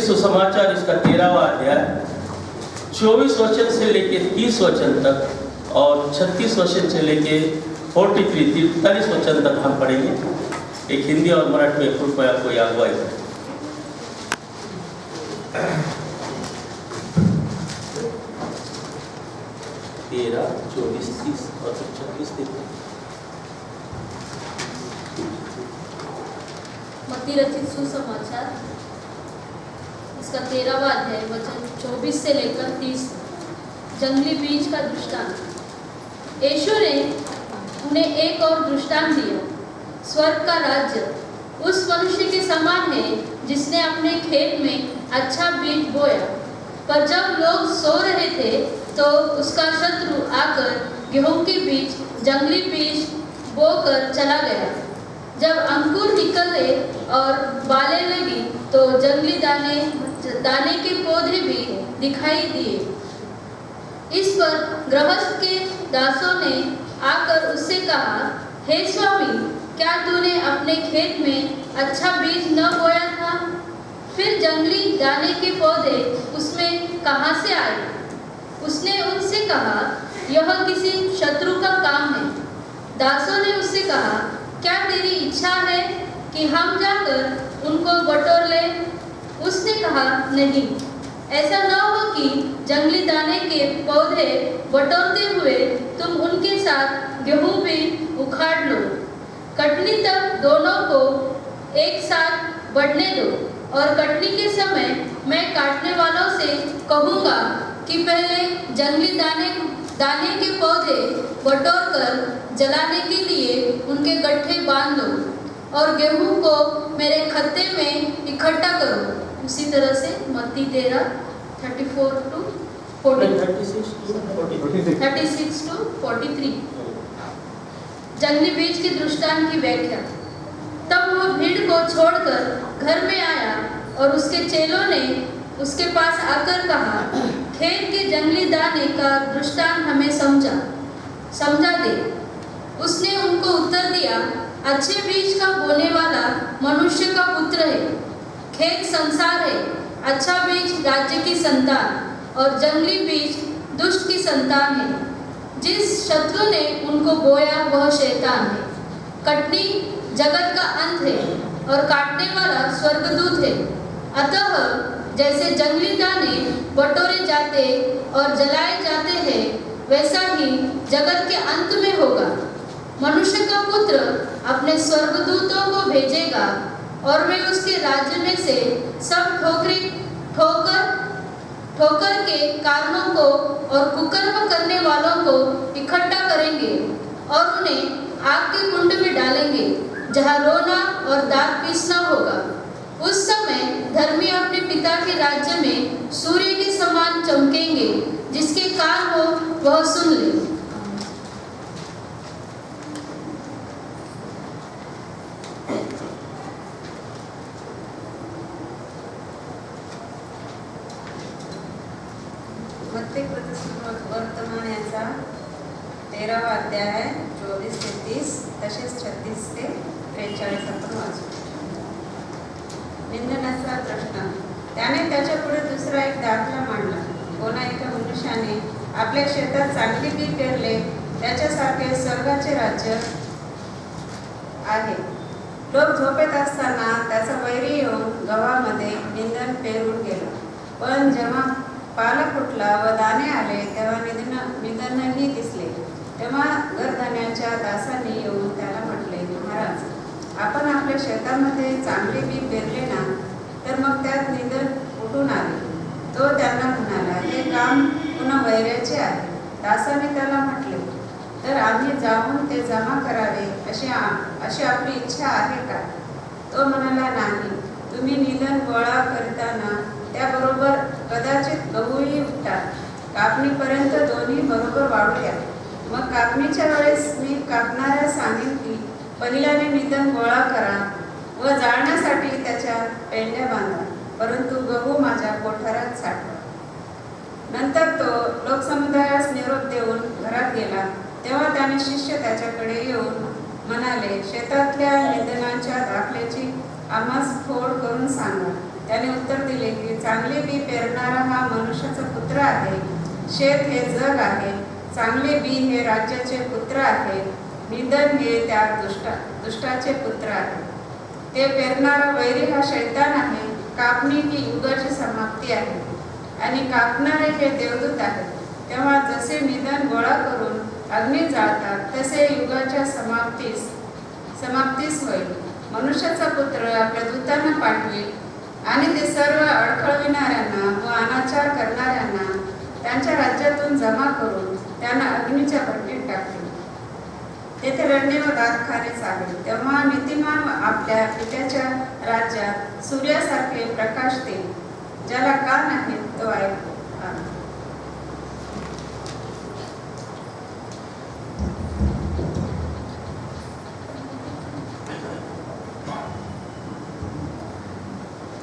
सुसमाचार इसका 13वां अध्याय 24 वचन से लेके 30 वचन तक और 36 वचन से लेके 43 वचन तक हम पढ़ेंगे। एक हिंदी और मराठी में कृपया कोई अगुवाई करें। 13, 24, 30 और 36 देखते। मत्ती रचित सुसमाचार इसका 13वां अध्याय वचन 24 से लेकर 30। जंगली बीज का दृष्टांत। यीशु ने उन्हें एक और दृष्टांत दिया। स्वर्ग का राज्य उस मनुष्य के समान है जिसने अपने खेत में अच्छा बीज बोया, पर जब लोग सो रहे थे तो उसका शत्रु आकर गेहूं के बीज जंगली बीज बोकर चला गया। जब अंकुर निकले और बालें लगी तो जंगली दाने के पौधे भी दिखाई दिए। इस पर गृहस्थ के दासों ने आकर उससे कहा, हे स्वामी, क्या तूने अपने खेत में अच्छा बीज न बोया था? फिर जंगली दाने के पौधे उसमें कहाँ से आए? उसने उनसे कहा, यह किसी शत्रु का काम है। दासों ने उससे कहा, क्या तेरी इच्छा है कि हम जाकर उनको बटोर लें? उसने कहा, नहीं, ऐसा न हो कि जंगली दाने के पौधे बटोरते हुए तुम उनके साथ गेहूं भी उखाड़ लो। कटनी तक दोनों को एक साथ बढ़ने दो, और कटनी के समय मैं काटने वालों से कहूँगा कि पहले जंगली दाने के पौधे बटोर कर जलाने के लिए उनके गट्ठे बांध लो, और गेहूं को मेरे खत्ते में इकट्ठा करो। उसी तरह से मत्ती 13, 34 to 36 to 43। जंगली बीज के दृष्टांत की व्याख्या। तब वह भीड़ को छोड़कर घर में आया और उसके चेलों ने उसके पास आकर कहा, खेत के जंगली दाने का दृष्टांत हमें समझा दे। उसने उनको उत्तर दिया, अच्छे बीज का बोने वाला मनुष्य का पुत्र है। खेत संसार है, अच्छा बीज राज्य की संतान और जंगली बीज दुष्ट की संतान है। जिस शत्रु ने उनको बोया वह शैतान है। कटनी जगत का अंत है और काटने वाला स्वर्गदूत है। अतः जैसे जंगली दाने बटोरे जाते और जलाए जाते हैं, वैसा ही जगत के अंत में होगा। मनुष्य का पुत्र अपने स्वर्गदूतों को भेजेगा और वे उसके राज्य में से सब ठोकर के कारणों को और कुकर्म करने वालों को इकट्ठा करेंगे और उन्हें आग के कुंड में डालेंगे, जहाँ रोना और दांत पीसना होगा। उस समय धर्मी अपने पिता के राज्य में सूर्य के समान चमकेंगे। जिसके कान हो वह सुन ले। मत्ती वर्तमान याचा 13वा अध्याय 24 ते 30 तसेच 36 ते 43 आपण वाचू। निंदनाचा प्रश्न। त्याने त्याच्यापुढे दुसरा एक दाखला मांडला। कोणा एका मनुष्याने आपल्या शेतात चांगले पीक पेरले, त्याच्यासारखे स्वर्गाचे राज्य आहे। लोक झोपेत असताना त्याचा वैरी येऊन गव्हामध्ये निंदण पेरून गेला। पण जेव्हा पाला फुटला व दाणे आले तेव्हा निंदणही दिसले। तेव्हा गरधण्याच्या दासांनी येऊन त्याला म्हटले, महाराज, आपण आपल्या शेतामध्ये चांगले पीक पेरले ना, तर मग त्यात निंदण कुठून आले? तो त्यांना म्हणाला, हे काम पुन्हा वैऱ्याचे आहे। दासाने त्याला म्हटले, तर आम्ही जाऊन ते जमा करावे अशी आपली इच्छा आहे का? तो म्हणाला, नाही, तुम्ही निंदण गोळा करताना त्याबरोबर कदाचित गहूही उपटा। कापणीपर्यंत दोन्ही बरोबर वाढू द्या। मग कापणीच्या वेळेस मी कापणाऱ्या सांगेन की पहिल्याने निंदण गोळा करा व जाळण्यासाठी त्याच्या पेंड्या बांधा, परंतु गहू माझ्या कोठारात साठवा। नंतर तो लोकसमुदायास निरोप देऊन घरात गेला। तेव्हा त्याने शिष्य त्याच्याकडे येऊन म्हणाले, शेतातल्या निंदणांच्या दाखल्याची आम्हास फोड करून सांगा। त्याने उत्तर दिले की चांगले बी पेरणारा हा मनुष्याचा पुत्र आहे, शेत हे जग आहे, चांगले बी हे राज्याचे पुत्र आहे, निंदन हे त्या दुष्टाचे पुत्र आहे. ते पेरणारा वैरी हा शैतान आहे, कापणी ही युगाची समाप्ती आहे आणि कापणारे हे देवदूत आहेत. तेव्हा जसे निधन गोळा करून अग्नी जाळतात तसे युगाच्या समाप्तीस होईल. मनुष्याचा पुत्र आपल्या दूतांना पाठवेल आणि ते सर्व अडखळविणाऱ्यांना व अनाचार करणाऱ्यांना त्यांच्या राज्यातून जमा करून त्यांना अग्नीच्या भट्टीत टाकतील. तेथे रडणे व दातखाने चालेल. तेव्हा नीतिमान आपल्या पित्याच्या राज्यात सूर्यासारखे प्रकाशतील. ज्याला कान आहे तो ऐकतो.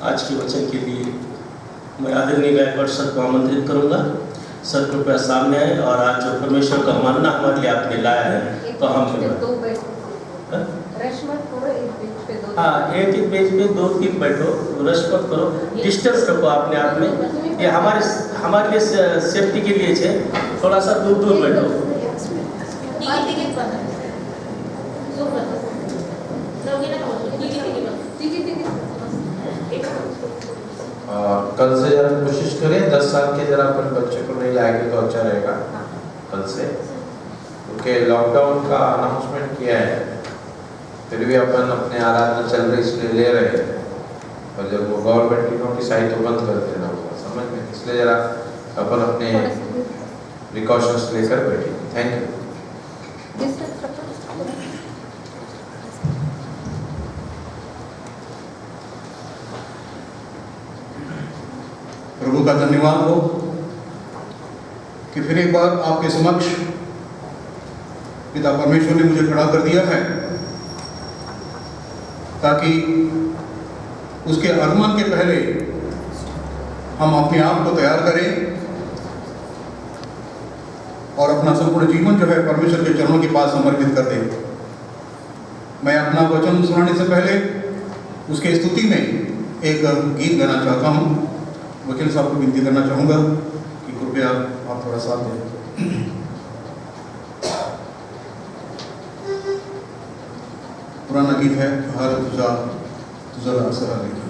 आज के वचन के लिए मैं आदरणीय गायकवाड़ सर को आमंत्रित करूंगा। सर कृपया सामने आए और आज जो परमेश्वर का मानना हमारे लिए आपने लाया है तो हम हाँ एक बेंच पे 2-3 बैठो, रश मत करो, डिस्टेंस रखो अपने आप में। ये हमारे लिए सेफ्टी के लिए है, थोड़ा सा दूर दूर बैठो। कल से जरा कोशिश करें 10 साल के जरा अपन बच्चे को नहीं लाएंगे तो अच्छा रहेगा कल से, क्योंकि लॉकडाउन का अनाउंसमेंट किया है, फिर भी अपन अपने आराधना चल रही इसलिए ले रहे हैं, और जब वो गवर्नमेंट की नोटिस आई तो बंद कर देना होगा, समझ में, इसलिए जरा अपन अपने प्रिकॉशंस लेकर बैठे। Thank you. प्रभु का धन्यवाद हो कि फिर एक बार आपके समक्ष पिता परमेश्वर ने मुझे खड़ा कर दिया है, ताकि उसके आगमन के पहले हम अपने आप को तैयार करें और अपना संपूर्ण जीवन जो है परमेश्वर के चरणों के पास समर्पित कर दें। मैं अपना वचन सुनाने से पहले उसके स्तुति में एक गीत गाना चाहता हूँ। वकील साहब को विनती करना चाहूँगा कि कृपया आप थोड़ा साथ दें। पुराना गीत है, हर तुझा असरा लेखी।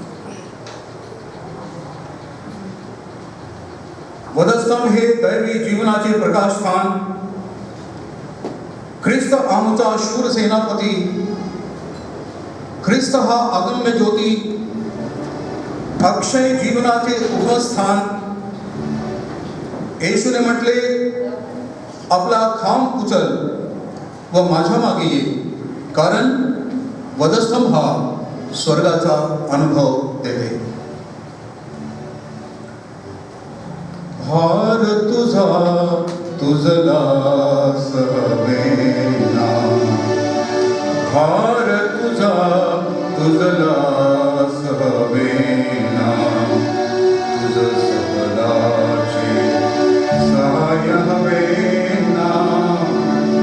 वधस्तंभ हे दैवी जीवनाचे प्रकाशस्थान, ख्रिस्त आमचा शूर सेनापती, ख्रिस्त हा अगम्य ज्योती, अक्षय जीवनाचे उगमस्थान। येशूने म्हटले, आपला खांब उचल व माझ्या मागे ये, कारण वधस्तंभ हा स्वर्गाचा अनुभव देते। भार तुझा तुझला सवेना, भार तुझा तुझला सवेना, तुझ सबलाचे सहाय हवेना,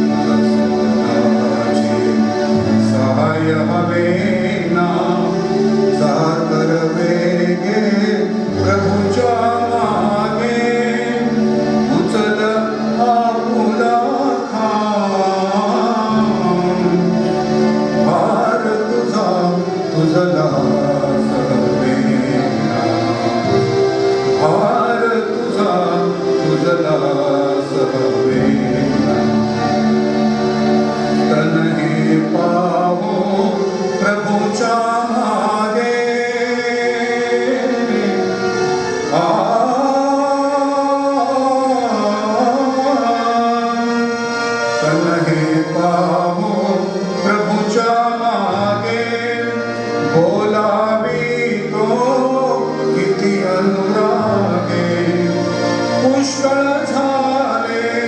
तुझ सबलाचे सहाय हवेना। साकर वेगे प्रभूच्या मागे, उचल आपुला खांब, भार तुझा तुझला सवेना, भार तुझा तुझला सवेना। तन हे पावो प्रभूच्या मागे, तन हे पावो प्रभूच्या मागे, बोलावी तो किती अनुरागे। पुष्कळ झाले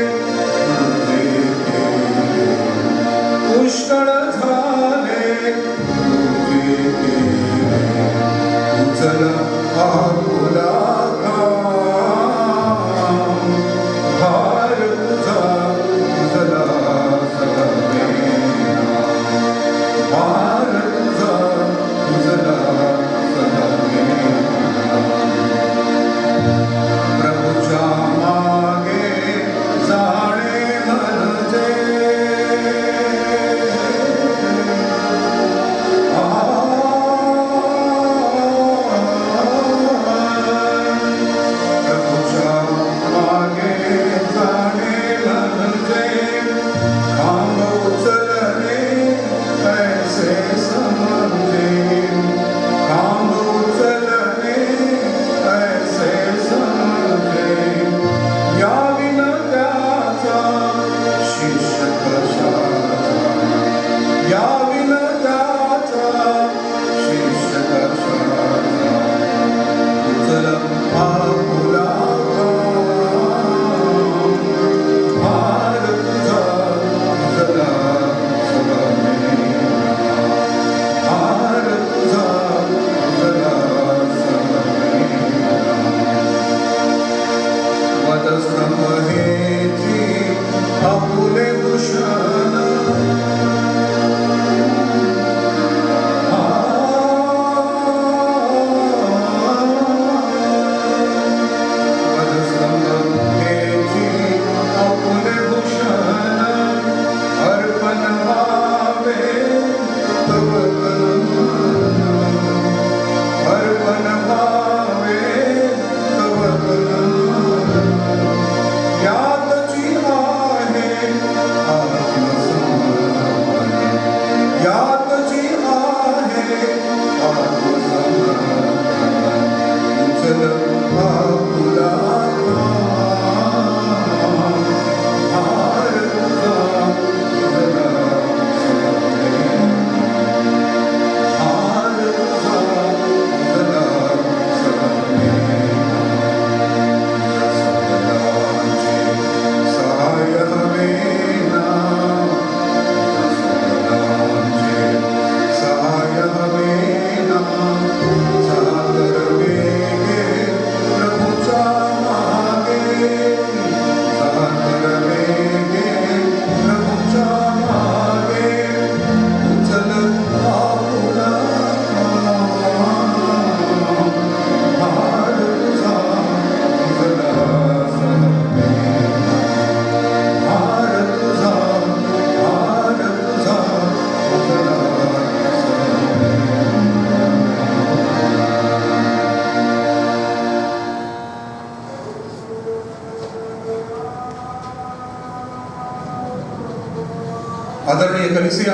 आदरणीय कलीसिया,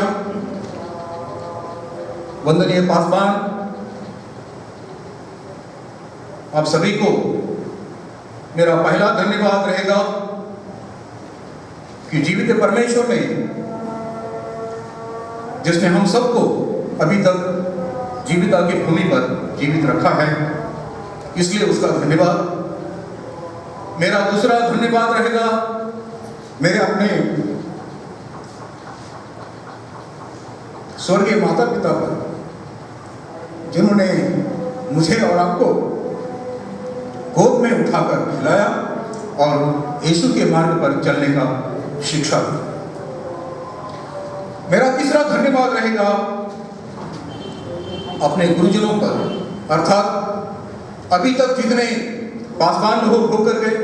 वंदनीय पासवान, आप सभी को मेरा पहला धन्यवाद रहेगा कि जीवित परमेश्वर ने, जिसने हम सबको अभी तक जीविता की भूमि पर जीवित रखा है, इसलिए उसका धन्यवाद। मेरा दूसरा धन्यवाद रहेगा मेरे अपने स्वर्गीय माता पिता पर, जिन्होंने मुझे और आपको गोद में उठाकर खिलाया और यीशु के मार्ग पर चलने का शिक्षा दी। मेरा तीसरा धन्यवाद रहेगा अपने गुरुजनों पर, अर्थात अभी तक जितने पासवान लोग होकर गए,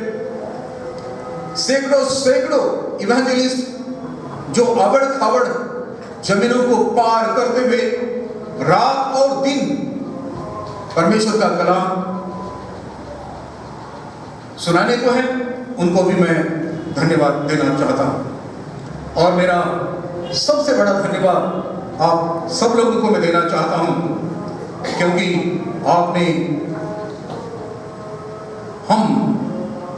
सैकड़ों इवेंजलिस्ट जो आबड़ खाबड़ जमीनों को पार करते हुए रात और दिन परमेश्वर का कलाम सुनाने को है, उनको भी मैं धन्यवाद देना चाहता हूं। और मेरा सबसे बड़ा धन्यवाद आप सब लोगों को मैं देना चाहता हूं, क्योंकि आपने हम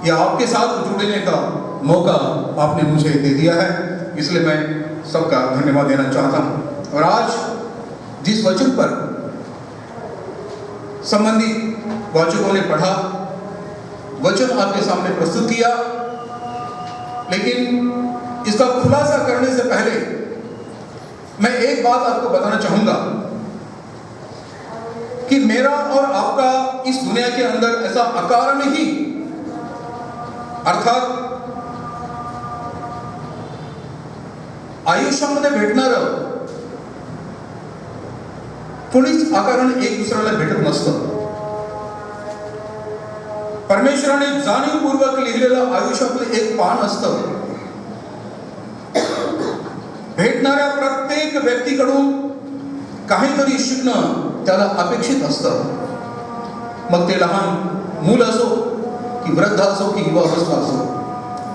या आपके साथ जुड़ने का मौका आपने मुझे दे दिया है, इसलिए मैं सबका धन्यवाद देना चाहता हूं। और आज जिस वचन पर संबंधित वाचकों ने पढ़ा, वचन आपके सामने प्रस्तुत किया, लेकिन इसका खुलासा करने से पहले मैं एक बात आपको बताना चाहूंगा कि मेरा और आपका इस दुनिया के अंदर ऐसा अकारण ही, अर्थात आयुष्यामध्ये भेटणारं कोणीच आकारण एक दुसऱ्याला भेटत नसतं। परमेश्वराने जाणीवपूर्वक लिहिलेलं आयुष्यातलं एक पान असतं। भेटणाऱ्या प्रत्येक व्यक्तीकडून काहीतरी शिकणं त्याला अपेक्षित असतं, मग ते लहान मूल असो की वृद्ध असो की युवावस्था असो,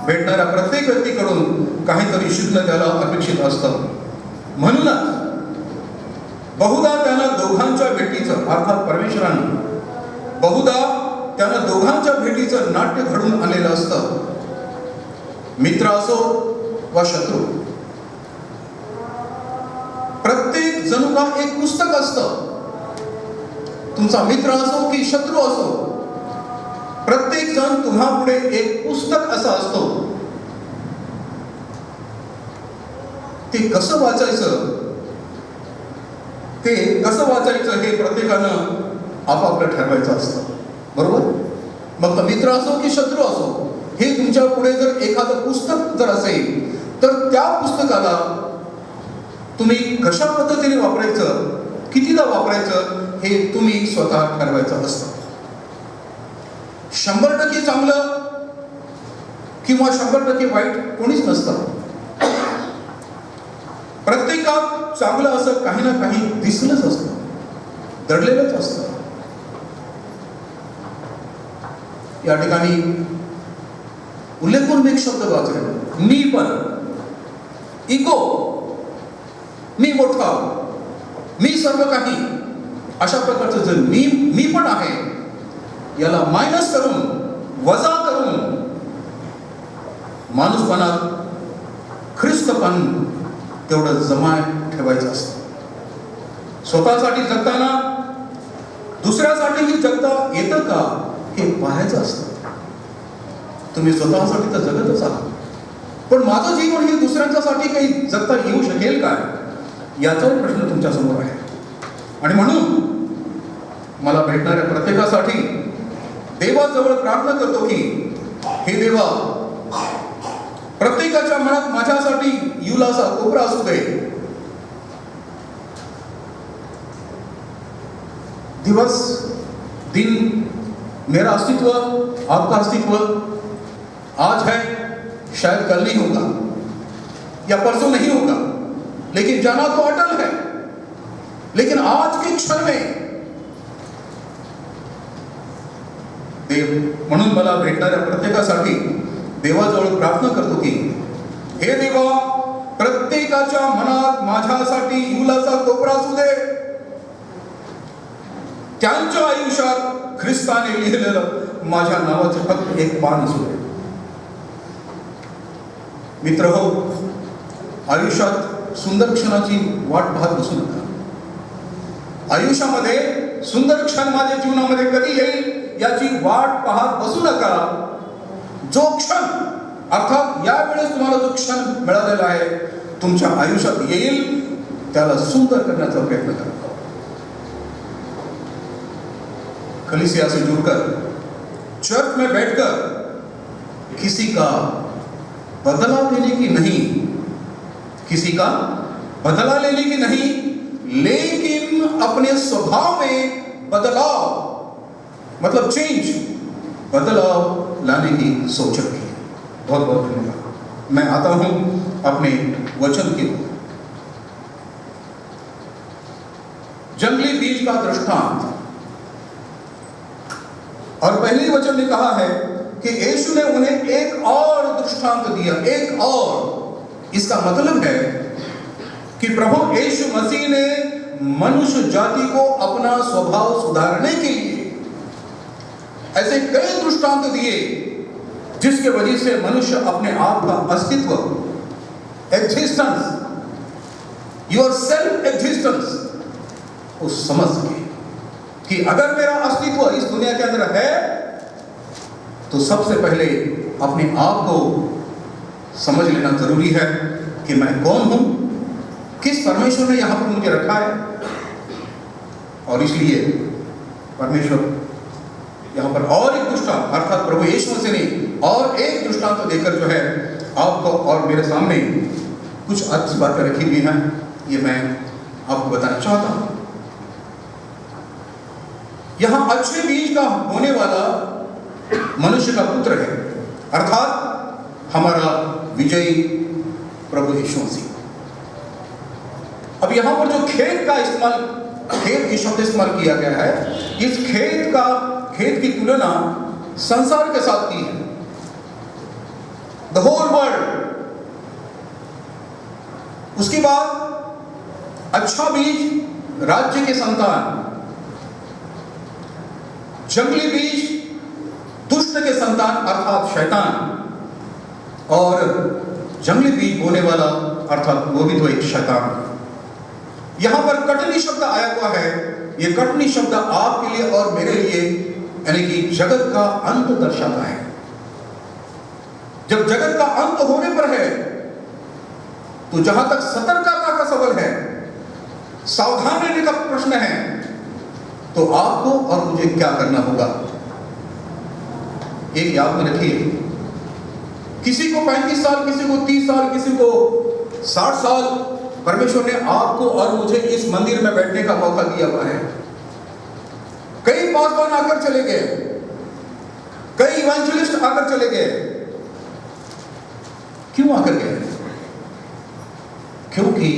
भेटणाऱ्या प्रत्येक व्यक्तीकडून काहीतरी शिकणं त्याला अपेक्षित असतं। म्हणूनच बहुधा त्यांना दोघांच्या भेटीचं, अर्थात परमेश्वराने बहुधा त्यांना दोघांच्या भेटीचं नाट्य घडून आलेलं असतं, मित्र असो वा शत्रू। प्रत्येक जणू का एक पुस्तक असतं, तुमचा मित्र असो की शत्रू असो, प्रत्येक जण तुम्हा पुढे एक पुस्तक असा असतो। ते कसं वाचायचं, ते कसं वाचायचं हे प्रत्येकानं आपापलं ठरवायचं असतं, बरोबर? मग तो मित्र असो की शत्रू असो, हे तुमच्या पुढे जर एखादं पुस्तक जर असेल, तर त्या पुस्तकाला तुम्ही कशा पद्धतीने वापरायचं, कितीदा वापरायचं, हे तुम्ही स्वतः ठरवायचं असतं। 100% चांगलं किंवा 100% वाईट कोणीच नसतं। प्रत्येकात चांगलं असं काही ना काही दिसलंच असतं, दडलेलंच असतं। या ठिकाणी उल्लेख करून एक शब्द वाचले, मी पण, इगो, मी मोठा, मी सर्व काही, अशा प्रकारचं जर मी पण आहे, याला मायनस करून, वजा करून माणूसपणात ख्रिस्तपण तेवढं जमाय ठेवायचं असतं। स्वतःसाठी जगताना दुसऱ्यासाठीही जगता येतं का हे पाहायचं असतं। तुम्ही स्वतःसाठी तर जगतच आहात, पण माझं जीवन हे दुसऱ्यांच्यासाठी काही जगता येऊ शकेल काय, याचाही प्रश्न तुमच्या समोर आहे। आणि म्हणून मला भेटणाऱ्या प्रत्येकासाठी देवाजवळ प्रार्थना करतो की हे देवा, प्रत्येकाच्या मनात माझ्यासाठी युलाचा कोपरा असू दे। दिवस दिन, मेरा अस्तित्व, आपका अस्तित्व आज है, शायद कल नहीं होगा या परसों नहीं होगा, लेकिन जाना तो अटल है। लेकिन आज के क्षण में देव, म्हणून मला भेटणाऱ्या प्रत्येकासाठी देवाजवळ प्रार्थना करतो की हे देवा, प्रत्येकाच्या मनात माझ्यासाठी इवलाचा कोपरा असू दे. त्यांच्या आयुष्यात ख्रिस्ताने लिहिलेलं माझ्या नावाचं फक्त एक पान असू दे. मित्र हो, आयुष्यात सुंदर क्षणाची वाट पाहत बसू नका. आयुष्यामध्ये सुंदर क्षण माझ्या जीवनामध्ये कधी येईल याची वाट पाहत बसू नका. जो क्षण, अर्थात यावेळेस तुम्हाला जो क्षण मिळालेला आहे तुमच्या आयुष्यात येईल त्याला सुंदर करण्याचा प्रयत्न करा. कलीसिया से जुड़कर, चर्च में बैठकर किसी का बदला लेने की नहीं, किसी का बदला लेने की नहीं, लेकिन अपने स्वभाव में बदलाव, मतलब चेंज, बदलाव लाने की सोच रखी. बहुत बहुत धन्यवाद. मैं आता हूं अपने वचन के. जंगली बीज का दृष्टांत, और पहले वचन में कहा है कि यीशु ने उन्हें एक और दृष्टांत दिया, एक और. इसका मतलब है कि प्रभु यीशु मसीह ने मनुष्य जाति को अपना स्वभाव सुधारने के लिए ऐसे कई दृष्टांत दिए जिसके वजह से मनुष्य अपने आप का अस्तित्व, एग्जिस्टेंस, योर सेल्फ एग्जिस्टेंस को समझ सके कि अगर मेरा अस्तित्व इस दुनिया के अंदर है तो सबसे पहले अपने आप को समझ लेना जरूरी है कि मैं कौन हूं, किस परमेश्वर ने यहां पर मुझे रखा है. और इसलिए परमेश्वर यहां पर और एक दृष्टांत, अर्थात प्रभु यीशु मसीह ने और एक दृष्टांत देकर जो है आपको और मेरे सामने कुछ अच्छी बातें रखी हुई हैं, ये मैं आपको बताना चाहता हूं. यहां अच्छे बीज का होने वाला मनुष्य का पुत्र है, अर्थात हमारा विजयी प्रभु यीशु मसीह. अब यहां पर जो खेत का इस्तेमाल, खेत की शब्द इस्तेमाल किया गया है, इस खेत की तुलना संसार के साथ की है. The whole world. उसके बाद अच्छा बीज राज्य के संतान, जंगली बीज दुष्ट के संतान अर्थात शैतान, और जंगली बीज बोने वाला अर्थात वो भी तो एक शैतान. यहां पर कटनी शब्द आया हुआ है. ये कटनी शब्द आपके लिए और मेरे लिए यानी कि जगत का अंत दर्शाता है. जब जगत का अंत होने पर है तो जहां तक सतर्कता का सवाल है, सावधान रहने का प्रश्न है, तो आपको और मुझे क्या करना होगा. एक याद में रखिए, किसी को 35 साल, किसी को 30 साल, किसी को 60 साल परमेश्वर ने आपको और मुझे इस मंदिर में बैठने का मौका दिया हुआ है. कई पासवान आकर चले गए, कई इवेंजलिस्ट आकर चले गए. क्यों आकर गए? क्योंकि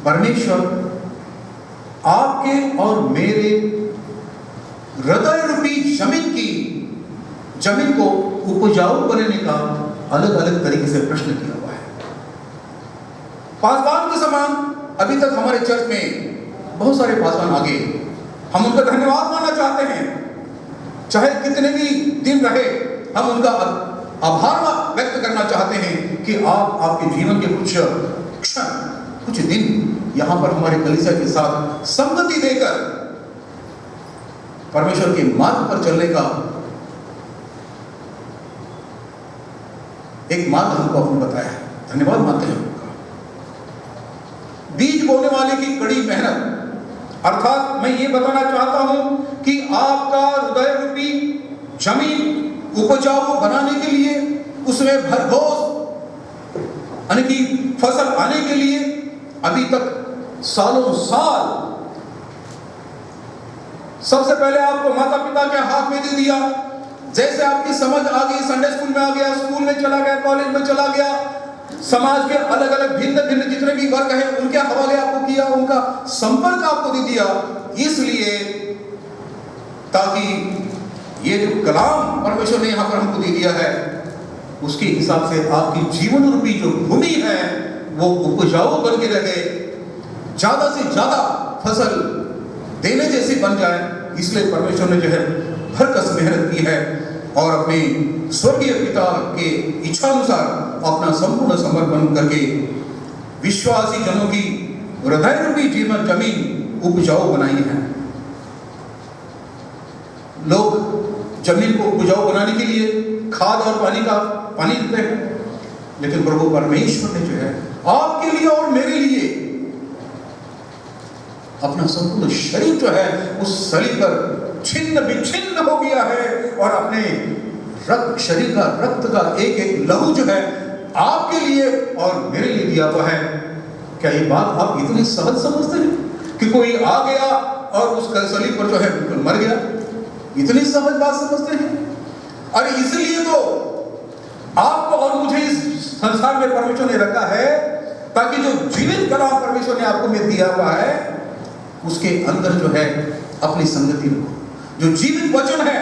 परमेश्वर आपके और मेरे हृदय रूपी जमीन को उपजाऊ बनाने का अलग अलग तरीके से प्रश्न किया हुआ है. पासवान के समान अभी तक हमारे चर्च में बहुत सारे पासवान आगे, हम उनका धन्यवाद मानना चाहते हैं. चाहे कितने भी दिन रहे, हम उनका आभार व्यक्त करना चाहते हैं कि आप आपके जीवन के कुछ क्षण, कुछ दिन यहां पर हमारे कलीसिया के साथ संगति देकर परमेश्वर के मार्ग पर चलने का एक मार्ग हमको आपने बताया है. धन्यवाद मानते हैं. बीज बोने वाले की कड़ी मेहनत, अर्थात मैं ये बताना चाहता हूं कि आपका हृदय रूपी जमीन उपजाऊ बनाने के लिए, उसमें भरघोस यानी कि फसल आने के लिए अभी तक सालों साल सबसे पहले आपको माता पिता के हाथ में दे दिया. जैसे आपकी समझ आ गई, संडे स्कूल में आ गया, स्कूल में चला गया, कॉलेज में चला गया, समाज के अलग अलग भिन्न भिन्न जितने भी वर्ग हैं उनके हवाले आपको किया, उनका संपर्क आपको दे दिया, इसलिए ताकि ये जो कलाम परमेश्वर ने यहाँ पर हमको दे दिया है उसके हिसाब से आपकी जीवन रूपी जो भूमि है वो उपजाऊ बन के रह गए, ज्यादा से ज्यादा फसल देने जैसी बन जाए, इसलिए परमेश्वर ने जो है भरकस मेहनत की है और अपने स्वर्गीय पिता के इच्छा अनुसार अपना संपूर्ण समर्पण करके विश्वासी जनों की हृदय रूपी जीवन जमीन उपजाऊ बनाई है। लोग जमीन को उपजाऊ बनाने के लिए खाद और पानी देते हैं, लेकिन प्रभु परमेश्वर ने जो है आपके लिए और मेरे लिए अपना संपूर्ण शरीर जो है उस सलीब पर छिन्न विच्छिन्न हो गया है और अपने शरीर का रक्त का एक एक लहू जो है आपके लिए और मेरे लिए दिया हुआ है। क्या ये बात आप इतनी सहज समझते हैं कि कोई आ गया और उस सलीब पर जो है बिल्कुल मर गया? इतनी सहज बात समझते हैं? और इसलिए तो आपको और मुझे इस संसार में परमेश्वर ने रखा है ताकि जो जीवित कलाम परमेश्वर ने आपको में दिया हुआ है उसके अंदर जो है अपनी संगति रखो। जो जीवित वचन है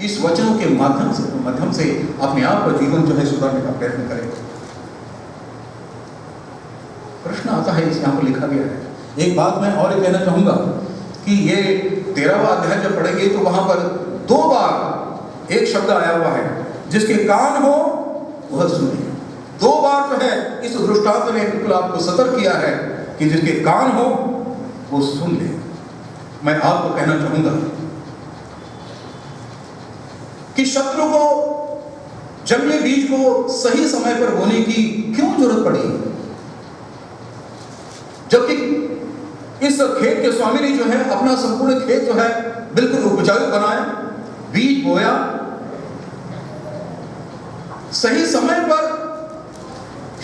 इस वचनों के माध्यम से अपने आप का जीवन जो है सुधारने का प्रयत्न करें। प्रश्न आता है, इस यहाँ पर लिखा गया है। एक बात मैं और कहना चाहूंगा कि ये 13वां अध्याय जब पढ़ेंगे तो वहां पर 2 बार एक शब्द आया हुआ है, जिसके कान हो वह सुने। 2 बार जो है इस दृष्टांत ने बिल्कुल आपको सतर्क किया है कि जिसके कान हो वो सुन ले। मैं आपको कहना चाहूंगा कि शत्रु को जंगली बीज को सही समय पर बोने की क्यों जरूरत पड़ी, जबकि इस खेत के स्वामी ने जो है अपना संपूर्ण खेत जो है बिल्कुल उपजाऊ बनाया, बीज बोया, सही समय पर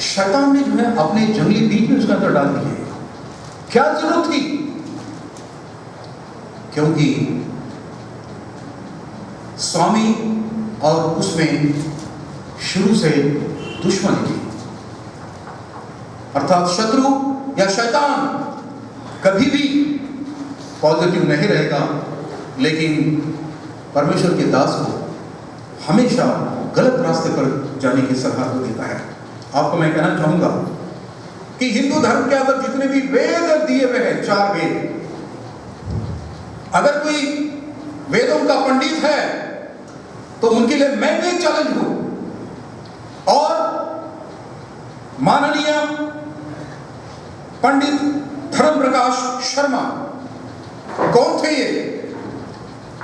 शैतान ने जो है अपने जंगली बीज में उसके अंदर डाल दिए। क्या जरूरत थी? क्योंकि स्वामी और उसमें शुरू से दुश्मनी थी, अर्थात शत्रु या शैतान कभी भी पॉजिटिव नहीं रहेगा, लेकिन परमेश्वर के दास को हमेशा गलत रास्ते पर जाने की सलाह को देता है। आपको मैं कहना चाहूंगा कि हिंदू धर्म के अंदर जितने भी वेद दिए हुए हैं, 4 वेद, अगर कोई वेदों का पंडित है तो उनके लिए मैं भी चैलेंज हूं। और माननीय पंडित धर्म प्रकाश शर्मा कौन थे? ये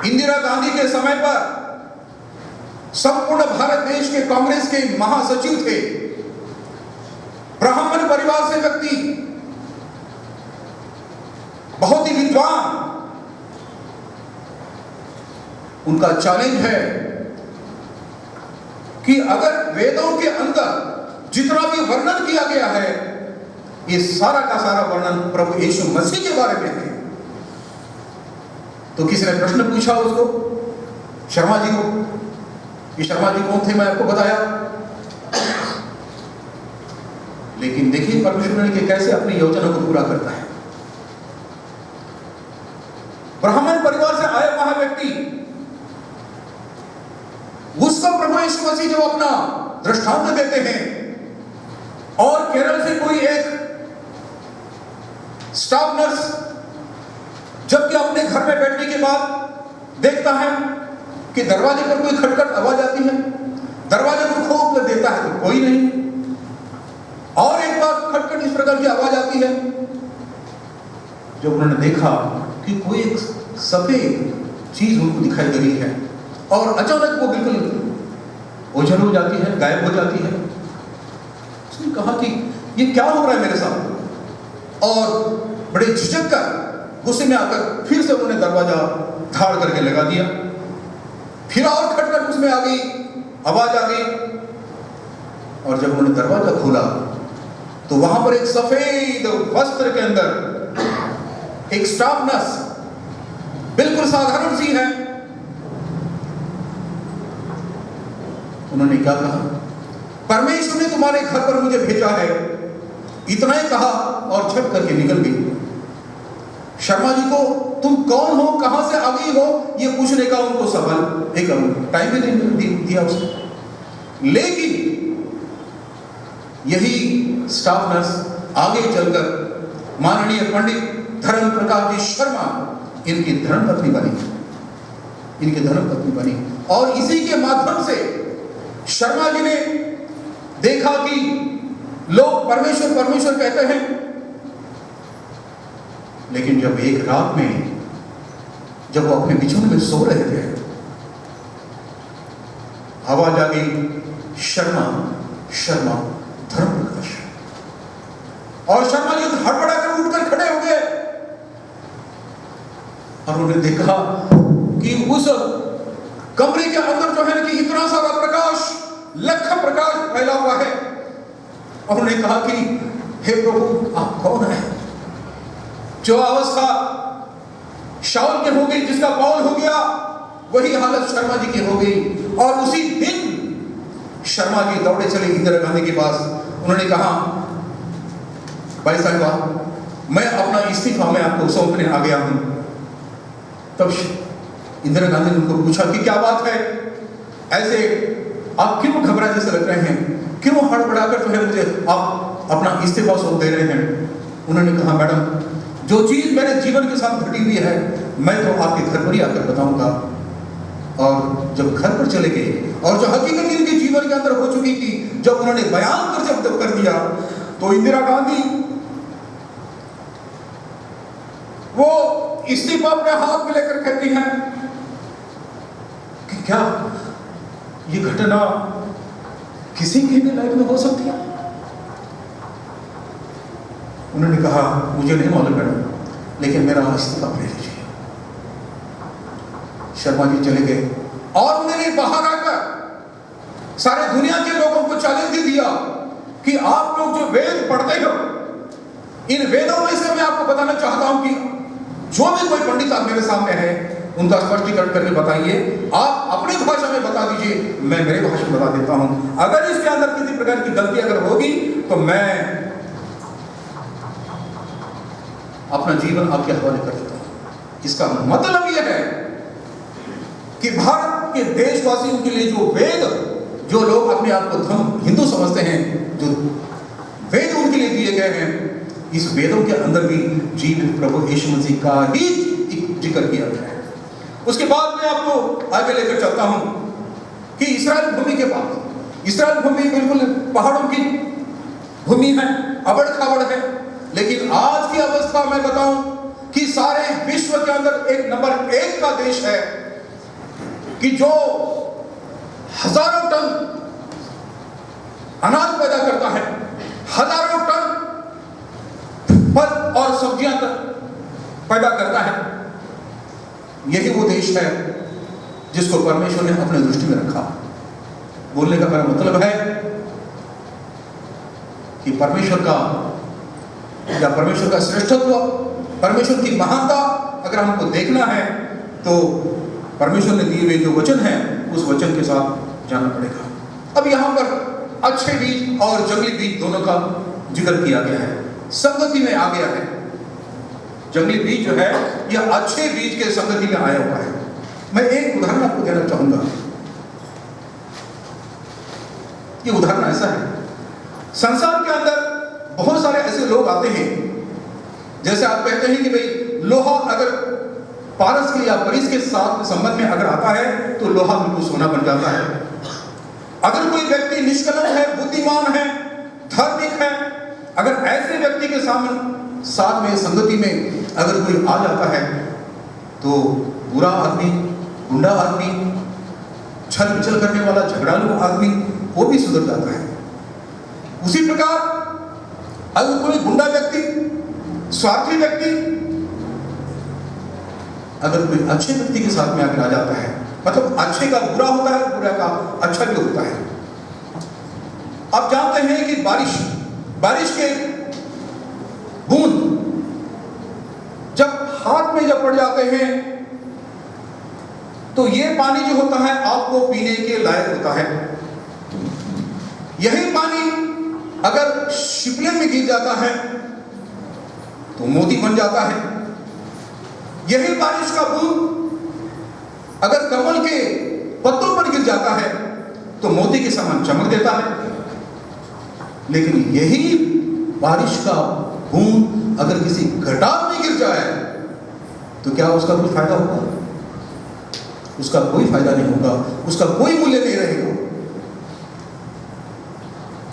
इंदिरा गांधी के समय पर संपूर्ण भारत देश के कांग्रेस के महासचिव थे, ब्राह्मण परिवार से व्यक्ति, बहुत ही विद्वान। उनका चैलेंज है कि अगर वेदों के अंदर जितना भी वर्णन किया गया है ये सारा का सारा वर्णन प्रभु यीशु मसीह के बारे में है, तो किसी ने प्रश्न पूछा उसको, शर्मा जी को, कि शर्मा जी कौन थे? मैं आपको बताया। लेकिन देखिए परमेश्वर ने कैसे अपनी योजना को पूरा करता है। ब्राह्मण परिवार से आया वह व्यक्ति, उसको प्रभु यीशु मसीह जब अपना दृष्टांत देते हैं और केरल से कोई एक स्टाफ नर्स जबकि अपने घर में बैठने के बाद देखता है कि दरवाजे पर कोई खटखट आवाज आती है, दरवाजे को खोल कर देता है तो कोई नहीं, और एक बार खटखट इस प्रकार की आवाज आती है। जब उन्होंने देखा कि कोई एक सफेद चीज उनको दिखाई दे रही है और अचानक वो बिल्कुल ओझल हो जाती है, गायब हो जाती है, उसने कहा कि ये क्या हो रहा है मेरे साथ, और बड़े झिझक कर गुस्से में आकर फिर से उन्होंने दरवाजा धाड़ करके लगा दिया। फिर और खटखट उसमें आ गई, आवाज आ गई, और जब उन्होंने दरवाजा खोला तो वहां पर एक सफेद वस्त्र के अंदर एक स्टाफ नर्स बिल्कुल साधारण सी है। उन्होंने क्या कहा? परमेश्वर ने तुम्हारे घर पर मुझे भेजा है, इतना ही कहा और झट करके निकल गई। शर्मा जी को तुम कौन हो, कहां से आ गई हो, ये पूछने का उनको सवाल एक टाइम भी नहीं दिया उसने। लेकिन यही स्टाफ नर्स आगे चलकर माननीय पंडित धर्म प्रकाश जी शर्मा इनकी धर्मपत्नी बनी और इसी के माध्यम से शर्मा जी ने देखा कि लोग परमेश्वर परमेश्वर कहते हैं, लेकिन जब एक रात में जब वो अपने बिछौने में सो रहे थे, आवाज आ गई शर्मा शर्मा धर्म प्रकाश, और शर्मा जी हड़बड़ा कर उठकर खड़े हो गए और उन्होंने देखा कि उस कमरे के अंदर जो है कि इतना सारा प्रकाश, लख प्रकाश फैला हुआ है। और उन्होंने कहा कि हे प्रभु आप कौन है? जो अवस्था शाऊल के हो गई, जिसका पौल हो गया, वही हालत शर्मा जी की हो गई। और उसी दिन शर्मा जी दौड़े चले इंदिरा गांधी के पास। उन्होंने कहा भाई साहब मैं अपना इस्तीफा मैं आपको सौंपने आ गया हूं। तब इंदिरा गांधी ने उनको पूछा कि क्या बात है, ऐसे आप क्यों घबरा जैसे लग रहे हैं, क्यों हड़बड़ाकर जो है मुझे आप अपना इस्तीफा सौंप दे रहे हैं? उन्होंने कहा मैडम जो चीज मेरे जीवन के साथ घटी हुई है मैं तो आपके घर पर ही आकर बताऊंगा। और जब घर पर चले गए और जो हकीकत इनके जीवन के अंदर हो चुकी थी, जब उन्होंने बयान कर जब कर दिया, तो इंदिरा गांधी वो इस्तीफा अपने हाथ में लेकर कहती हैं कि क्या ये घटना किसी की भी लाइफ में हो सकती है? उन्होंने कहा मुझे नहीं मालूम मैडम, लेकिन मेरा इस्तीफा ले लीजिए। शर्मा जी चले गए और उन्होंने बाहर आकर सारे दुनिया के लोगों को चैलेंज दिया कि आप लोग जो वेद पढ़ते हो, इन वेदों में से मैं आपको बताना चाहता हूं कि जो भी कोई पंडित आप मेरे सामने है उनका स्पष्टीकरण करके बताइए। आप अपनी भाषा में बता दीजिए, मैं मेरी भाषा में बता देता हूं। अगर इसके अंदर किसी प्रकार की गलती अगर होगी तो मैं अपना जीवन आपके हवाले कर देता हूं। इसका मतलब यह है कि भारत के देशवासियों के लिए जो वेद, जो लोग अपने आप को हिंदू समझते हैं, जो वेद उनके लिए दिए गए हैं, इस वेदों के अंदर भी जीवित प्रभु यीशु मसीह का ही जिक्र किया गया है। उसके बाद मैं आपको आगे लेकर चलता हूं कि इस्राएल भूमि के पास, इस्राएल भूमि बिल्कुल पहाड़ों की भूमि है, अबड़ खाबड़ है, लेकिन आज की अवस्था में बताऊं कि सारे विश्व के अंदर एक नंबर 1 का देश है कि जो हजारों टन अनाज पैदा करता है, हजारों टन फल और सब्जियां पैदा करता है। यही वो देश है जिसको परमेश्वर ने अपने दृष्टि में रखा। बोलने का मेरा मतलब है कि परमेश्वर का या परमेश्वर का श्रेष्ठत्व, परमेश्वर की महानता अगर हमको देखना है तो परमेश्वर ने दिए हुए जो वचन है उस वचन के साथ जाना पड़ेगा। अब यहाँ पर अच्छे बीज और जंगली बीज दोनों का जिक्र किया गया है, संगति में आ गया है। जंगली बीज जो है यह अच्छे बीज के संगति में आया हुआ है। मैं एक उदाहरण आपको देना चाहूंगा। ये उदाहरण ऐसा है, संसार के अंदर बहुत सारे ऐसे लोग आते हैं, जैसे आप कहते हैं कि भाई लोहा अगर पारस के या परिस के साथ संबंध में अगर आता है तो लोहा बिल्कुल सोना बन जाता है। अगर कोई व्यक्ति निष्कलंक है, बुद्धिमान है, धार्मिक है, अगर ऐसे व्यक्ति के साथ में संगति में अगर कोई आ जाता है तो बुरा आदमी, गुंडा आदमी, छल विचल करने वाला झगड़ालू आदमी वो भी सुधर जाता है। उसी प्रकार अगर कोई गुंडा व्यक्ति, स्वार्थी व्यक्ति अगर कोई अच्छे व्यक्ति के साथ में आकर आ जाता है, मतलब अच्छे का बुरा होता है, बुरा का अच्छा भी होता है। आप जानते हैं कि बारिश के बूंद जब हाथ में जब पड़ जाते हैं तो ये पानी जो होता है आपको पीने के लायक होता है। यही पानी अगर शिपले में गिर जाता है तो मोती बन जाता है। यही बारिश का बूंद अगर कमल के पत्तों पर गिर जाता है तो मोती के समान चमक देता है। लेकिन यही बारिश का बूंद अगर किसी गटार में गिर जाए तो क्या उसका कोई फायदा होगा? उसका कोई फायदा नहीं होगा, उसका कोई मूल्य नहीं रहेगा।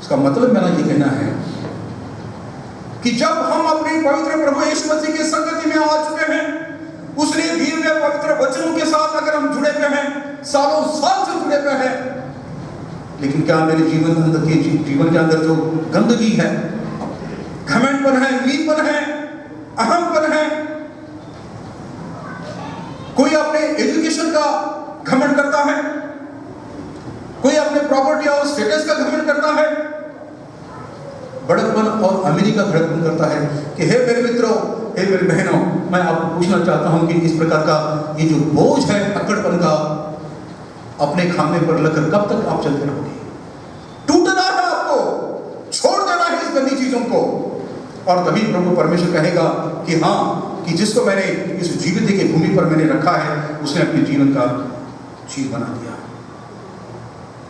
इसका मतलब मेरा ये कहना है कि जब हम अपने पवित्र प्रभु यीशु मसीह की संगति में आ चुके हैं, उसने दिए हुए पवित्र वचनों के साथ अगर हम जुड़े हुए हैं, सालों साल से जुड़े हुए हैं, लेकिन क्या मेरे जीवन के अंदर जो गंदगी है, घमंडपन है, मीपन है, अहमपन है, कोई अपने एजुकेशन का घमंड करता है, कोई अपने प्रॉपर्टी और स्टेटस का घमंड करता है, बड़कपन और अमीरी का घमंड करता है कि हे मेरे मित्रों, हे मेरी बहनों, मैं आपको पूछना चाहता हूं कि इस प्रकार का ये जो बोझ है अकड़पन का अपने खाने पर लगकर कब तक आप चलते रहोगे? टूटना है आपको, छोड़ देना है इस गंदी चीजों को, और तभी प्रभु परमेश्वर कहेगा कि हाँ, कि जिसको मैंने इस जीवित की भूमि पर मैंने रखा है, उसने अपने जीवन का चीज बना दिया।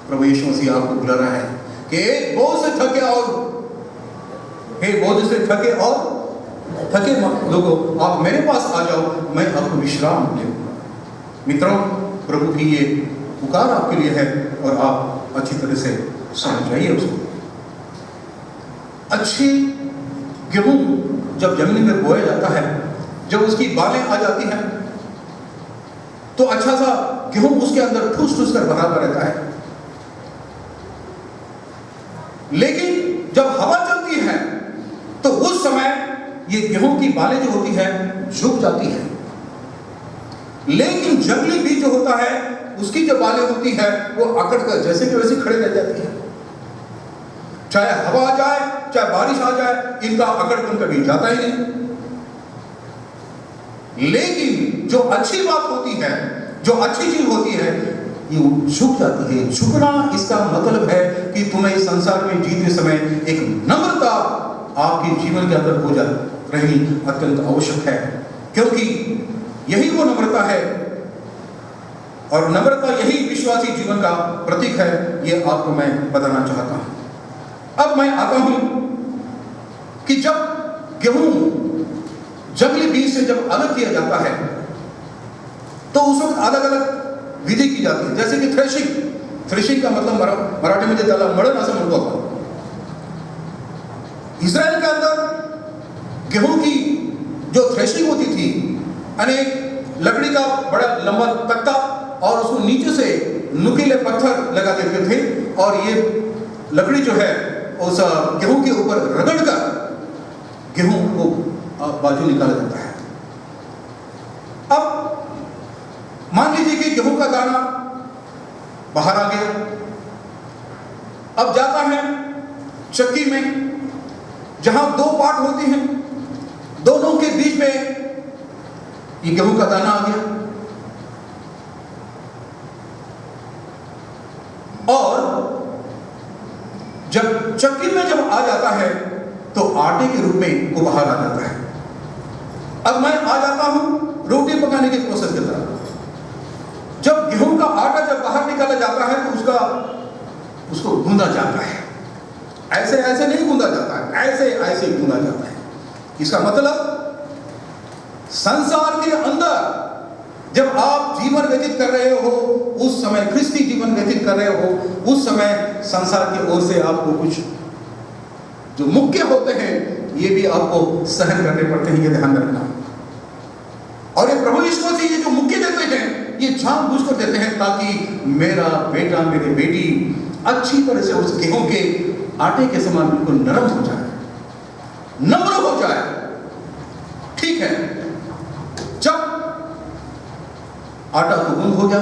प्रभु यीशु मसीह आपको बुला रहा है कि एक बोझ से थके और हे बोझ से थके लोगों, आप मेरे पास आ जाओ, मैं आपको विश्राम दूंगा। मित्रों, प्रभु की ये पुकार आपके लिए है और आप अच्छी तरह से समझ जाइए उसको। अच्छी गेहूं जब जमीन में बोया जाता है, जब उसकी बालें आ जाती हैं, तो अच्छा सा गेहूं उसके अंदर ठूस ठूस कर भरा रहता है। लेकिन जब हवा चलती है तो उस समय ये गेहूं की बालें जो होती है झुक जाती है, लेकिन जंगली बीज जो होता है उसकी जो बालें होती है वो अकड़ कर जैसे कि वैसे खड़े रह जाती है। चाहे हवा आ जाए, चाहे बारिश आ जाए, इनका अकड़पन कभी जाता ही नहीं। लेकिन जो अच्छी बात होती है, जो अच्छी चीज होती है, ये झुक जाती है। झुकना इसका मतलब है कि तुम्हें इस संसार में जीते समय एक नम्रता आपके जीवन के अंदर हो जा रही अत्यंत आवश्यक है, क्योंकि यही वो नम्रता है और नम्रता यही विश्वासी जीवन का प्रतीक है। ये आपको मैं बताना चाहता हूं। अब मैं आता हूं कि जब गेहूं जंगली बीज से जब अलग किया जाता है तो उस वक्त अलग अलग विधि की जाती है, जैसे कि थ्रेशिंग का मतलब मराठी में त्याला मळण असं म्हणतो आपण। इस्राएल के अंदर गेहूं की जो थ्रेशिंग होती थी, अनेक लकड़ी का बड़ा लंबा तख्ता और उसको नीचे से नुकीले पत्थर लगा देते थे और ये लकड़ी जो है उस गेहूं के ऊपर रगड़ कर गेहूं को बाजू निकाला जाता है। अब मान लीजिए कि गेहूं का दाना बाहर आ गया, अब जाता है चक्की में, जहां दो पार्ट होती हैं, दोनों के बीच में ये गेहूं का दाना आ गया और जब चक्की में जब आ जाता है तो आटे के रूप में वो बाहर आ जाता है। अब मैं आ जाता हूं रोटी पकाने के प्रोसेस की तरफ। जब गेहूं का आटा जब बाहर निकाला जाता है तो उसको गूंदा जाता है। ऐसे ऐसे नहीं गूंदा जाता है, ऐसे ऐसे गूंदा जाता है। इसका मतलब संसार के अंदर जब आप जीवन व्यतीत कर रहे हो, उस समय ख्रिस्ती जीवन व्यतीत कर रहे हो, उस समय संसार की ओर से आपको कुछ जो मुख्य होते हैं ये भी आपको सहन करने पड़ते हैं, ये ध्यान रखना। और ये प्रभु यीशु मसीह ये जो मुख्य देते हैं ये जानबूझकर देते हैं ताकि मेरा बेटा मेरी बेटी अच्छी तरह से उस गेहूं के आटे के समान बिल्कुल नरम हो जाए, नम्र हो जाए। ठीक है, जब आटा तो गुंद हो गया,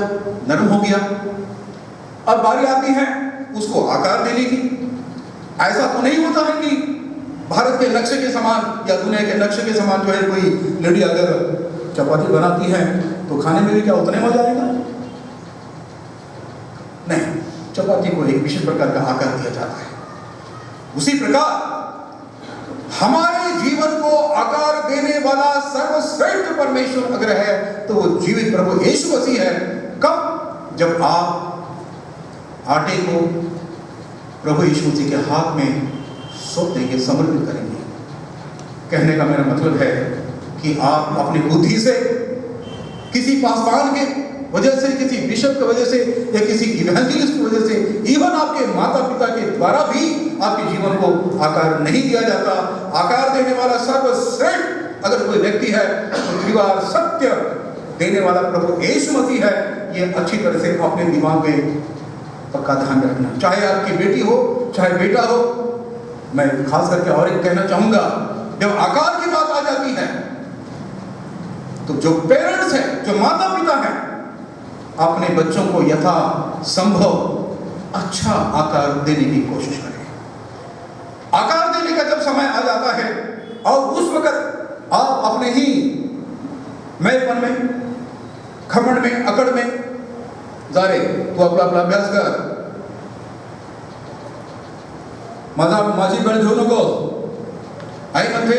नरम हो गया, अब बारी आती है उसको आकार देने की। ऐसा तो नहीं होता है कि भारत के नक्शे के समान या दुनिया के नक्शे के समान जो है कोई लेडी अगर चपाती बनाती है तो खाने में भी क्या उतने मजा आएगा? नहीं, चपाती को एक विशेष प्रकार का आकार दिया जाता है। उसी प्रकार हमारे जीवन को आकार देने वाला सर्वश्रेष्ठ परमेश्वर अगर है तो वो जीवित प्रभु यीशु मसीह है। कब? जब आप आटे को प्रभु यीशु मसीह के हाथ में सौंप देंगे, समर्पित करेंगे। कहने का मेरा मतलब है कि आप अपनी बुद्धि से, किसी पासवान के वजह से, किसी बिशप की वजह से या किसी इवेंजलिस्ट की वजह से, इवन आपके माता पिता के द्वारा भी आपके जीवन को आकार नहीं दिया जाता। आकार देने वाला सर्वश्रेष्ठ अगर कोई व्यक्ति है तो त्रिवार सत्य देने वाला प्रभु यीशु मसीह है। ये अच्छी तरह से अपने दिमाग में पक्का ध्यान रखना। चाहे आपकी बेटी हो, चाहे बेटा हो। मैं खास करके और एक कहना चाहूंगा, जब आकार की बात आ जाती है तो जो पेरेंट्स हैं, जो माता पिता हैं, अपने बच्चों को यथा संभव अच्छा आकार देने की कोशिश करें। आकार देने का जब समय आ जाता है और उस वक्त आप अपने ही मेलपन में, खमण में, अकड़ में, जारे तू अपना अपना अभ्यास कर, माझी बहीण घेऊ नको, आई म्हणते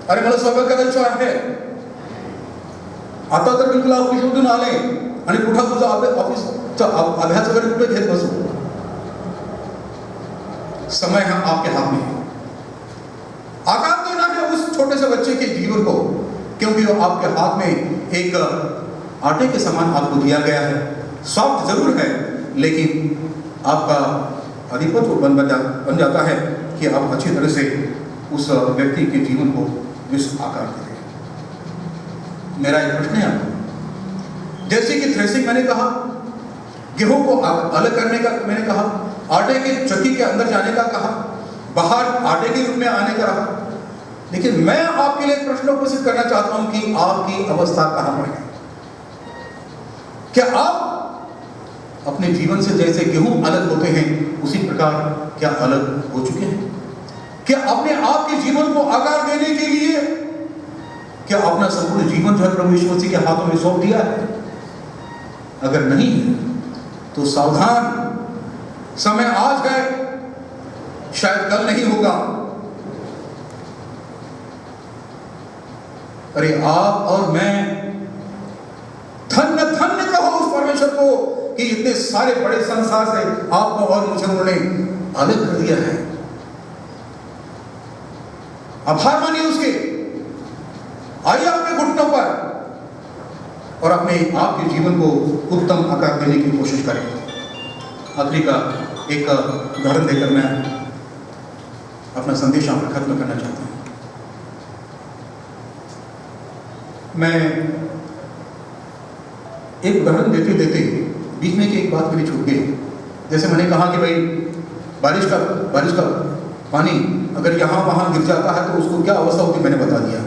अरे मला स्वयंपाक करायचा आहे, आता तर बिलकुल ऑफिसमधून आले आणि कुठं तुझा ऑफिसचा अभ्यास वगैरे कुठे घेत बसू। समय है आपके हाथ में है। आकार देना है उस छोटे से बच्चे के जीवन को, क्योंकि वो आपके हाथ में एक आटे के समान आपको दिया गया है। सॉफ्ट जरूर है, लेकिन आपका अधिपत्व बन जाता है कि आप अच्छी तरह से उस व्यक्ति के जीवन को जिस आकार देते हैं। मेरा एक प्रश्न है आपको, जैसे कि थ्रेसिंग मैंने कहा, गेहूं को अलग करने का मैंने कहा, आटे की चक्की के अंदर जाने का कहा, बाहर आटे के रूप में आने का रहा, लेकिन मैं आपके लिए प्रश्न उपस्थित करना चाहता हूं कि आपकी अवस्था कहां पर है। क्या आप अपने जीवन से जैसे गेहूं अलग होते हैं उसी प्रकार क्या अलग हो चुके हैं? क्या अपने आप के जीवन को आकार देने के लिए क्या अपना संपूर्ण जीवन जो है प्रभु यीशु मसीह के हाथों में सौंप दिया है? अगर नहीं है तो सावधान, समय आज है, शायद कल नहीं होगा। अरे आप और मैं धन्य धन्य कहो उस परमेश्वर को कि इतने सारे बड़े संसार से आपको और मुझे उन्होंने अलग कर दिया है। आभार मानिए उसके, आइए अपने घुटनों पर और अपने आपके जीवन को उत्तम आकार देने की कोशिश करें। आखिरी का एक उदाहरण देकर मैं अपना संदेश आप खत्म करना चाहता हूं। मैं एक उदाहरण देते देते बीच में की एक बात मेरी छूट गई। जैसे मैंने कहा कि भाई बारिश का पानी अगर यहाँ वहाँ गिर जाता है तो उसको क्या अवस्था होती, मैंने बता दिया।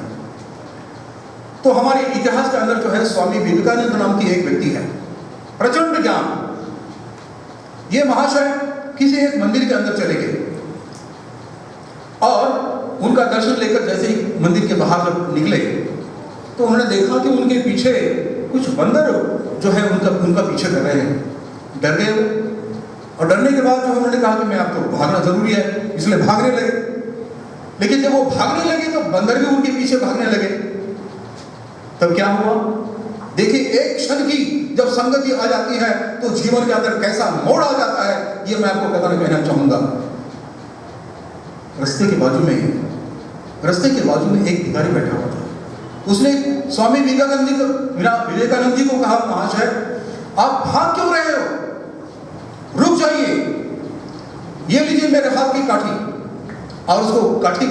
तो हमारे इतिहास के अंदर जो है स्वामी विवेकानंद नाम की एक व्यक्ति है, प्रचंड ज्ञान। ये महाशय किसी एक मंदिर के अंदर चले गए और उनका दर्शन लेकर जैसे ही मंदिर के बाहर जब निकले तो उन्होंने देखा कि उनके पीछे कुछ बंदर जो है उनका पीछे कर रहे हैं। डर गए और डरने के बाद जो उन्होंने कहा कि मैं अब तो भागना जरूरी है, इसलिए भागने लगे। लेकिन जब वो भागने लगे तो बंदर भी उनके पीछे भागने लगे। तब क्या हुआ देखिए, एक क्षण की जब संगति आ जाती है तो जीवन के अंदर कैसा मोड़ आ जाता है, ये मैं आपको कहना चाहूंगा। रास्ते के बाजू में एक भिखारी बैठा हुआ था। उसने स्वामी विवेकानंद जी को कहा, महाशय आप भाग क्यों रहे हो, रुक जाइए, ये लीजिए मेरे हाथ की काठी और उसको काठी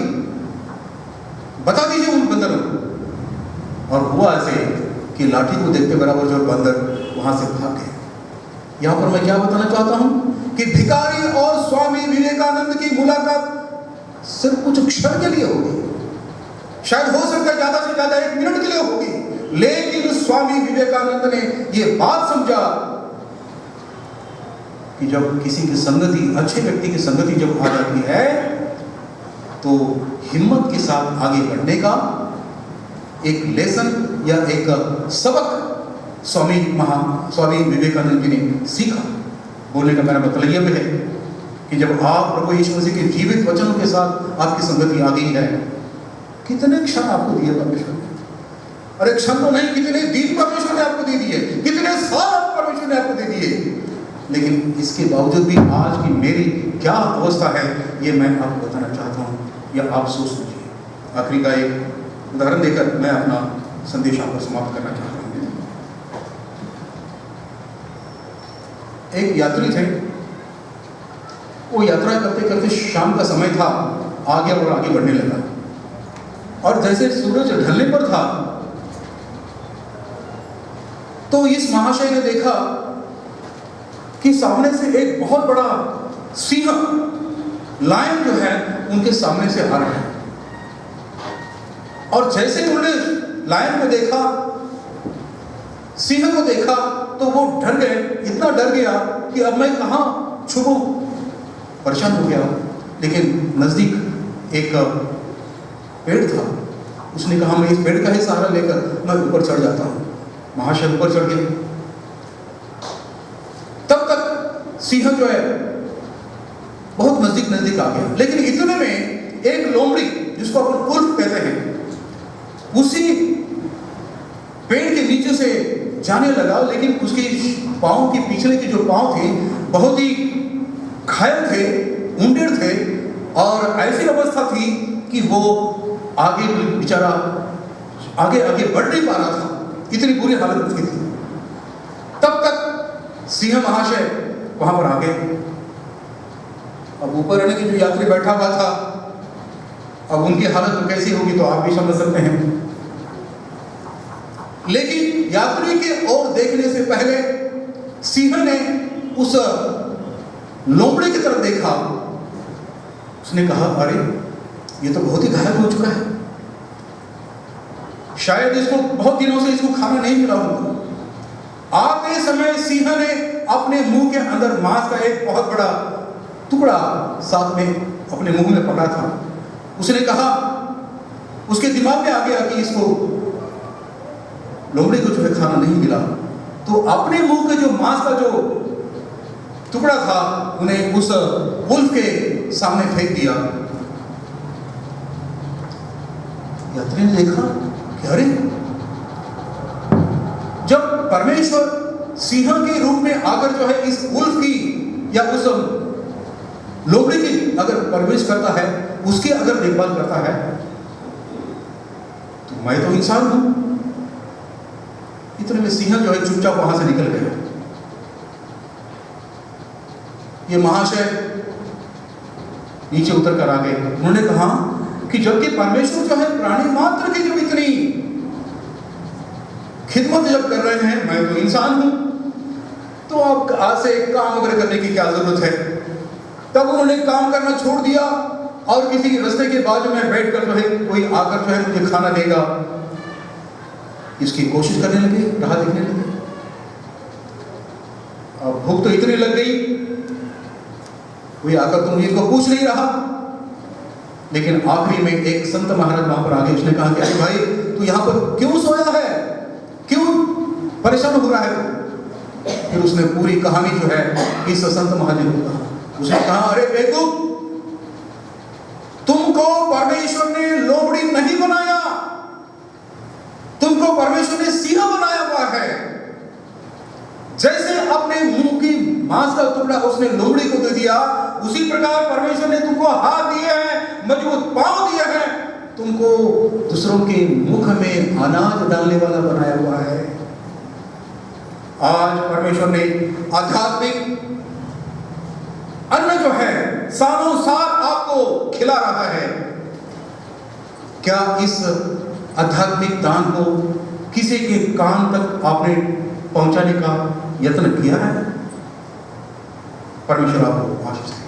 बता दीजिए उन बंदरों को। और हुआ ऐसे कि लाठी को देखते बराबर जो बंदर वहां से भाग गए। यहां पर मैं क्या बताना चाहता हूं कि भिखारी और स्वामी विवेकानंद की मुलाकात सिर्फ कुछ क्षण के लिए होगी, शायद हो सकता है ज्यादा से ज्यादा 1 मिनट के लिए होगी, लेकिन स्वामी विवेकानंद ने यह बात समझा कि जब किसी की संगति, अच्छे व्यक्ति की संगति जब आ जाती है तो हिम्मत के साथ आगे बढ़ने का एक लेसन या एक सबक स्वामी विवेकानंद जी ने सीखा। बोलने का मेरा मतलब यह है कि जब आप प्रभु यीशु मसीह के जीवित वचनों के साथ आपकी संगति आ गई है, कितने क्षण आपको दिए परमेश्वर ने, और एक क्षण तो नहीं, कितने दिन परमेश्वर ने आपको दे दिए, कितने साल परमेश्वर ने आपको दे दिए। लेकिन इसके बावजूद भी आज की मेरी क्या अवस्था है ये मैं आपको बताना चाहता हूँ, या आप सोच लीजिए। आखिरी का एक उदाहरण देकर मैं अपना संदेश आपको समाप्त करना चाहता हूँ। एक यात्री थे, वो यात्रा करते करते शाम का समय था, आगे और आगे बढ़ने लगा, और जैसे सूरज ढलने पर था तो इस महाशय ने देखा कि सामने से एक बहुत बड़ा सिंह, लायन जो है उनके सामने से आ रहा है। और जैसे उन्होंने लायन को देखा, सिंह को देखा, तो वो डर गए, इतना डर गया कि अब मैं कहाँ छुपूं, परेशान हो गया। लेकिन नजदीक एक पेड़ था, उसने कहा मैं इस पेड़ का ही सहारा लेकर मैं ऊपर चढ़ जाता हूं। महाशय ऊपर चढ़ गए। तब तक सिंह जो है बहुत नजदीक आ गया, लेकिन इतने में एक लोमड़ी, जिसको अपन उल्फ कहते हैं, उसी पेड़ के नीचे से जाने लगा, लेकिन उसके पांव के पिछले के जो पांव थे बहुत ही घायल थे, उंडेड़ थे, और ऐसी अवस्था थी कि वो आगे बेचारा आगे बढ़ नहीं पा रहा था, इतनी बुरी हालत उसकी थी। तब तक सिंह महाशय वहां पर आ गए। अब ऊपर रहने की जो यात्री बैठा हुआ था, अब उनकी हालत तो कैसी होगी तो आप भी समझ सकते हैं। लेकिन यात्री के ओर देखने से पहले सिंह ने उस लोमड़ी की तरफ देखा। उसने कहा अरे ये तो बहुत ही घायल हो चुका है, शायद इसको बहुत दिनों से इसको खाना नहीं मिला होगा। आते समय सिंह ने अपने मुंह के अंदर मांस का एक बहुत बड़ा टुकड़ा साथ में अपने मुंह में पकड़ा था। उसने कहा, उसके दिमाग में आ गया कि इसको लोमड़ी को जो है खाना नहीं मिला, तो अपने मुंह के जो मांस का जो टुकड़ा था उन्हें उस वुल्फ के सामने फेंक दिया। यात्री ने देखा कि अरे, जब परमेश्वर सिंह के रूप में आकर जो है इस वुल्फ की या उस लोमड़ी की अगर परवरिश करता है, उसकी अगर देखभाल करता है, तो मैं तो इंसान हूं। इतने में सिंह जो है चुपचाप वहां से निकल गया। ये महाशय नीचे उतर कर आ गए। उन्होंने कहा कि जबकि परमेश्वर जो है प्राणी मात्र की जो इतनी खिदमत जब कर रहे हैं, मैं तो इंसान हूं, तो अब आज से काम वगैरह करने की क्या जरूरत है। तब उन्होंने काम करना छोड़ दिया और किसी रास्ते के बाजू में बैठकर जो है कोई आकर जो है मुझे खाना देगा, इसकी कोशिश करने लगे, राह देखने लगे। अब भूख तो इतनी लग गई, कोई आकर तो मुझे इनको पूछ नहीं रहा। लेकिन आखिरी में एक संत महाराज वहां पर आ गए। उसने कहा कि अरे भाई, तू यहाँ पर क्यों सोया है, क्यों परेशान हो रहा है। फिर उसने पूरी कहानी जो है इस संत महाराज को कहा। उसने कहा, अरे बेवकूफ, तुमको परमेश्वर ने लोमड़ी नहीं बनाया, तुमको परमेश्वर ने सिंह बनाया हुआ है। जैसे अपने मुंह की मांस का टुकड़ा उसने लोमड़ी को दे दिया, उसी प्रकार परमेश्वर ने तुमको हाथ दिए हैं, मजबूत पांव दिए हैं, तुमको दूसरों के मुख में अनाज डालने वाला बनाया हुआ है। आज परमेश्वर ने आध्यात्मिक अन्न जो है सालों साल आपको खिला रहा है। क्या इस आध्यात्मिक दान को किसी के कान तक आपने पहुंचाने का यत्न किया है? परमेश्वर आपको आशीष दे।